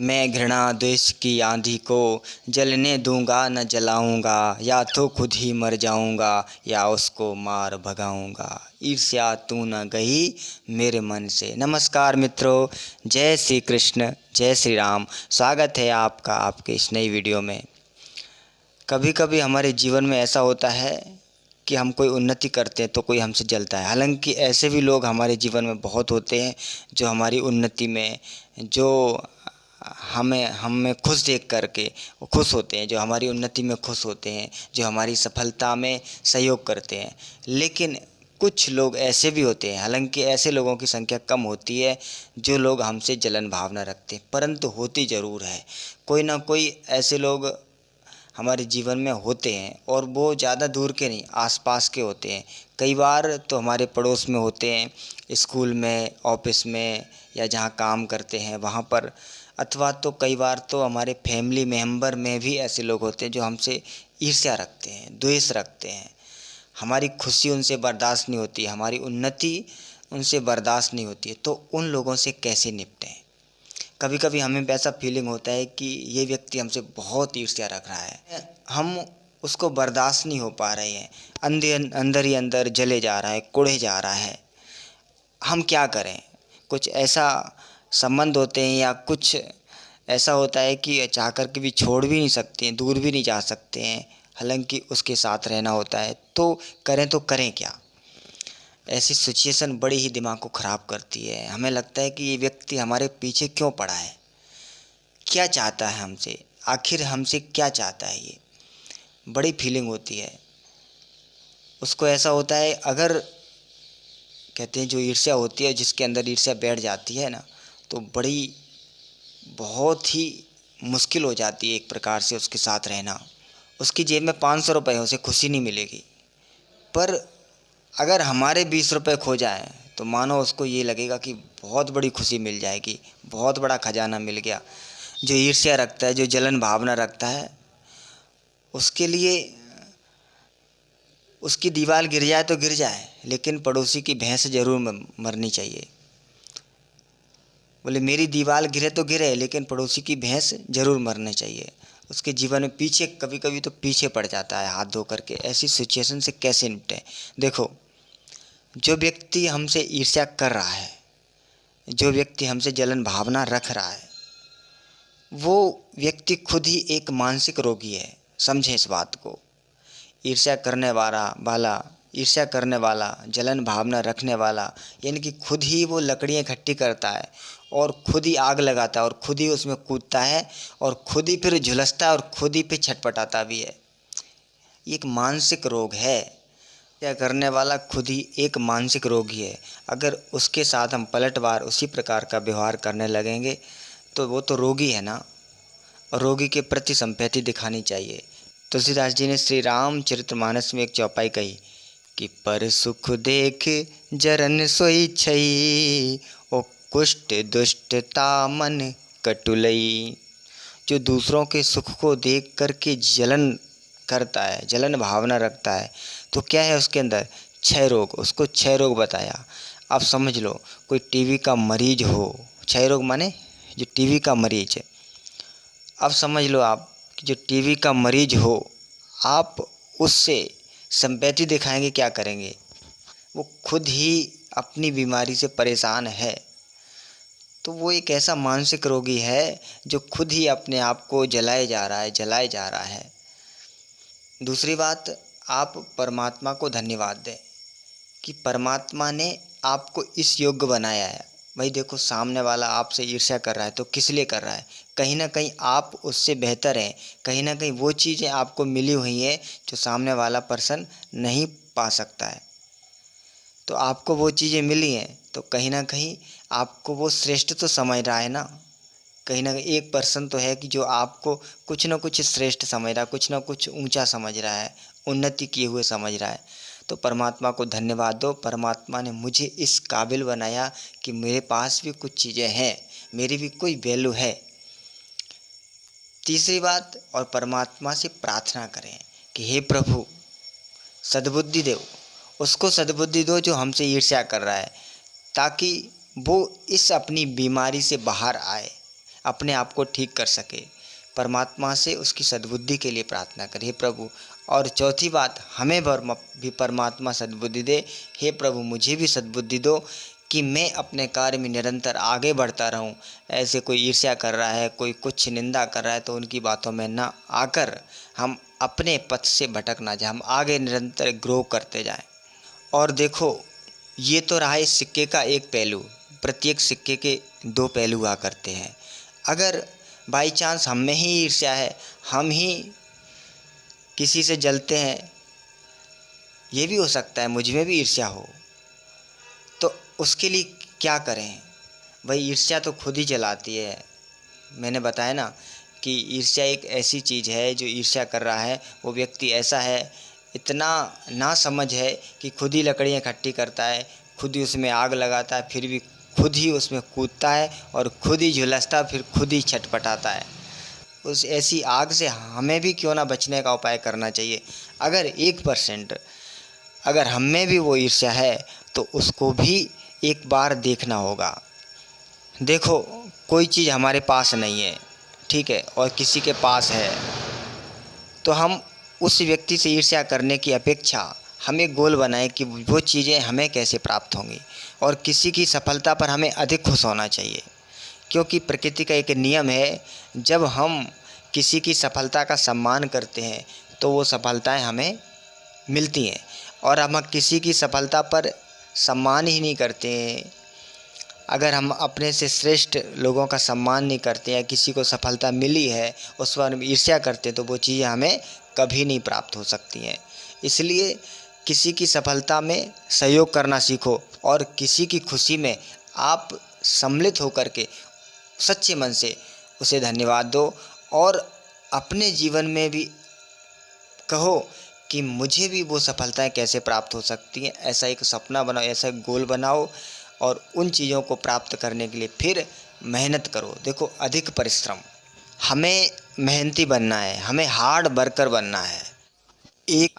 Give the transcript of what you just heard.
मैं घृणा द्वेष की आंधी को जलने दूंगा न जलाऊंगा, या तो खुद ही मर जाऊंगा या उसको मार भगाऊंगा। ईर्ष्या तू न गई मेरे मन से। नमस्कार मित्रों, जय श्री कृष्ण, जय श्री राम। स्वागत है आपका आपके इस नई वीडियो में। कभी कभी हमारे जीवन में ऐसा होता है कि हम कोई उन्नति करते हैं तो कोई हमसे जलता है। हालांकि ऐसे भी लोग हमारे जीवन में बहुत होते हैं जो हमारी उन्नति में, जो हमें खुश देख करके वो खुश होते हैं, जो हमारी उन्नति में खुश होते हैं, जो हमारी सफलता में सहयोग करते हैं। लेकिन कुछ लोग ऐसे भी होते हैं, हालांकि ऐसे लोगों की संख्या कम होती है जो लोग हमसे जलन भावना रखते हैं, परंतु होती ज़रूर है। कोई ना कोई ऐसे लोग हमारे जीवन में होते हैं और वो ज़्यादा दूर के नहीं, आसपास के होते हैं। कई बार तो हमारे पड़ोस में होते हैं, स्कूल में, ऑफिस में, या जहाँ काम करते हैं वहाँ पर, अथवा तो कई बार तो हमारे फैमिली मेंबर में भी ऐसे लोग होते हैं जो हमसे ईर्ष्या रखते हैं, द्वेष रखते हैं। हमारी खुशी उनसे बर्दाश्त नहीं होती, हमारी उन्नति उनसे बर्दाश्त नहीं होती है। तो उन लोगों से कैसे निपटें? कभी कभी हमें ऐसा फीलिंग होता है कि ये व्यक्ति हमसे बहुत ईर्ष्या रख रहा है, हम उसको बर्दाश्त नहीं हो पा रहे हैं, अंदर ही अंदर जले जा रहा है, कुढ़े जा रहा है। हम क्या करें? कुछ ऐसा संबंध होते हैं या कुछ ऐसा होता है कि चाह कर के भी छोड़ भी नहीं सकते हैं, दूर भी नहीं जा सकते हैं, हालांकि उसके साथ रहना होता है। तो करें क्या? ऐसी सिचुएशन बड़ी ही दिमाग को ख़राब करती है। हमें लगता है कि ये व्यक्ति हमारे पीछे क्यों पड़ा है, क्या चाहता है हमसे, आखिर हमसे क्या चाहता है, ये बड़ी फीलिंग होती है। उसको ऐसा होता है, अगर कहते हैं जो ईर्ष्या होती है, जिसके अंदर ईर्ष्या बैठ जाती है ना, तो बहुत ही मुश्किल हो जाती है एक प्रकार से उसके साथ रहना। उसकी जेब में 500 रुपये हो, उसे खुशी नहीं मिलेगी। पर अगर हमारे 20 रुपये खो जाए तो मानो उसको ये लगेगा कि बहुत बड़ी खुशी मिल जाएगी, बहुत बड़ा खजाना मिल गया। जो ईर्ष्या रखता है, जो जलन भावना रखता है, उसके लिए उसकी दीवार गिर जाए तो गिर जाए, लेकिन पड़ोसी की भैंस ज़रूर मरनी चाहिए। बोले मेरी दीवार गिरे तो गिरे, लेकिन पड़ोसी की भैंस ज़रूर मरनी चाहिए। उसके जीवन में पीछे कभी कभी तो पीछे पड़ जाता है हाथ धो करके। ऐसी सिचुएशन से कैसे निपटें? देखो, जो व्यक्ति हमसे ईर्ष्या कर रहा है, जो व्यक्ति हमसे जलन भावना रख रहा है, वो व्यक्ति खुद ही एक मानसिक रोगी है। समझें इस बात को। ईर्ष्या करने वाला, जलन भावना रखने वाला, यानी कि खुद ही वो लकड़ियाँ इकट्ठी करता है और खुद ही आग लगाता है और खुद ही उसमें कूदता है और खुद ही फिर झुलसता है और खुद ही फिर छटपटाता भी है। ये एक मानसिक रोग है। क्या करने वाला खुद ही एक मानसिक रोगी है। अगर उसके साथ हम पलटवार उसी प्रकार का व्यवहार करने लगेंगे तो वो तो रोगी है ना, और रोगी के प्रति संपैथी दिखानी चाहिए। तुलसीदास जी ने श्री रामचरितमानस में एक चौपाई कही कि पर सुख देख जरन सोई छई, ओ कुष्ठ दुष्टता मन कटुलई। जो दूसरों के सुख को देख करके जलन करता है, जलन भावना रखता है, तो क्या है उसके अंदर? क्षय रोग। उसको क्षय रोग बताया। आप समझ लो, कोई टीबी का मरीज हो, क्षय रोग माने जो टीबी का मरीज है। अब समझ लो आप कि जो टीबी का मरीज हो, आप उससे सिंपैथी दिखाएंगे, क्या करेंगे? वो खुद ही अपनी बीमारी से परेशान है, तो वो एक ऐसा मानसिक रोगी है जो खुद ही अपने आप को जलाए जा रहा है। दूसरी बात, आप परमात्मा को धन्यवाद दें कि परमात्मा ने आपको इस योग्य बनाया है। भाई देखो, सामने वाला आपसे ईर्ष्या कर रहा है तो किस लिए कर रहा है? कहीं ना कहीं आप उससे बेहतर हैं, कहीं ना कहीं वो चीज़ें आपको मिली हुई हैं जो सामने वाला पर्सन नहीं पा सकता है। तो आपको वो चीज़ें मिली हैं तो कहीं ना कहीं आपको वो श्रेष्ठ तो समझ रहा है ना। कहीं ना कहीं एक पर्सन तो है कि जो आपको कुछ ना कुछ श्रेष्ठ समझ रहा है, कुछ ना कुछ ऊंचा समझ रहा है, उन्नति किए हुए समझ रहा है। तो परमात्मा को धन्यवाद दो, परमात्मा ने मुझे इस काबिल बनाया कि मेरे पास भी कुछ चीज़ें हैं, मेरी भी कोई वैल्यू है। तीसरी बात, और परमात्मा से प्रार्थना करें कि हे प्रभु सद्बुद्धि दो, उसको सद्बुद्धि दो जो हमसे ईर्ष्या कर रहा है, ताकि वो इस अपनी बीमारी से बाहर आए। अपने आप को ठीक कर सके। परमात्मा से उसकी सद्बुद्धि के लिए प्रार्थना करें, हे प्रभु। और चौथी बात, हमें भी परमात्मा सद्बुद्धि दे। हे प्रभु, मुझे भी सद्बुद्धि दो कि मैं अपने कार्य में निरंतर आगे बढ़ता रहूं। ऐसे कोई ईर्ष्या कर रहा है, कोई कुछ निंदा कर रहा है, तो उनकी बातों में ना आकर हम अपने पथ से भटक ना जाए, हम आगे निरंतर ग्रो करते जाएं। और देखो, ये तो रहा इस सिक्के का एक पहलू। प्रत्येक सिक्के के दो पहलू हुआ करते हैं। अगर बाई चांस हम में ही ईर्ष्या है, हम ही किसी से जलते हैं, ये भी हो सकता है मुझ में भी ईर्ष्या हो, तो उसके लिए क्या करें? भाई, ईर्ष्या तो खुद ही जलाती है। मैंने बताया ना कि ईर्ष्या एक ऐसी चीज़ है, जो ईर्ष्या कर रहा है वो व्यक्ति ऐसा है, इतना ना समझ है कि खुद ही लकड़ियाँ इकट्ठी करता है, खुद ही उसमें आग लगाता है, फिर भी खुद ही उसमें कूदता है और खुद ही झुलसता, फिर खुद ही छटपटाता है। उस ऐसी आग से हमें भी क्यों ना बचने का उपाय करना चाहिए। अगर 1% अगर हम में भी वो ईर्ष्या है, तो उसको भी एक बार देखना होगा। देखो, कोई चीज़ हमारे पास नहीं है, ठीक है, और किसी के पास है, तो हम उस व्यक्ति से ईर्ष्या करने की अपेक्षा हम एक गोल बनाएं कि वो चीज़ें हमें कैसे प्राप्त होंगी, और किसी की सफलता पर हमें अधिक खुश होना चाहिए। क्योंकि प्रकृति का एक नियम है, जब हम किसी की सफलता का सम्मान करते हैं तो वो सफलताएं हमें मिलती हैं, और हम किसी की सफलता पर सम्मान ही नहीं करते हैं, अगर हम अपने से श्रेष्ठ लोगों का सम्मान नहीं करते हैं, किसी को सफलता मिली है उस पर हम ईर्ष्या करते हैं, तो वो चीज़ें हमें कभी नहीं प्राप्त हो सकती हैं। इसलिए किसी की सफलता में सहयोग करना सीखो, और किसी की खुशी में आप सम्मिलित होकर के सच्चे मन से उसे धन्यवाद दो, और अपने जीवन में भी कहो कि मुझे भी वो सफलताएं कैसे प्राप्त हो सकती हैं। ऐसा एक सपना बनाओ, ऐसा एक गोल बनाओ, और उन चीज़ों को प्राप्त करने के लिए फिर मेहनत करो। देखो, अधिक परिश्रम, हमें मेहनती बनना है, हमें हार्ड वर्कर बनना है। एक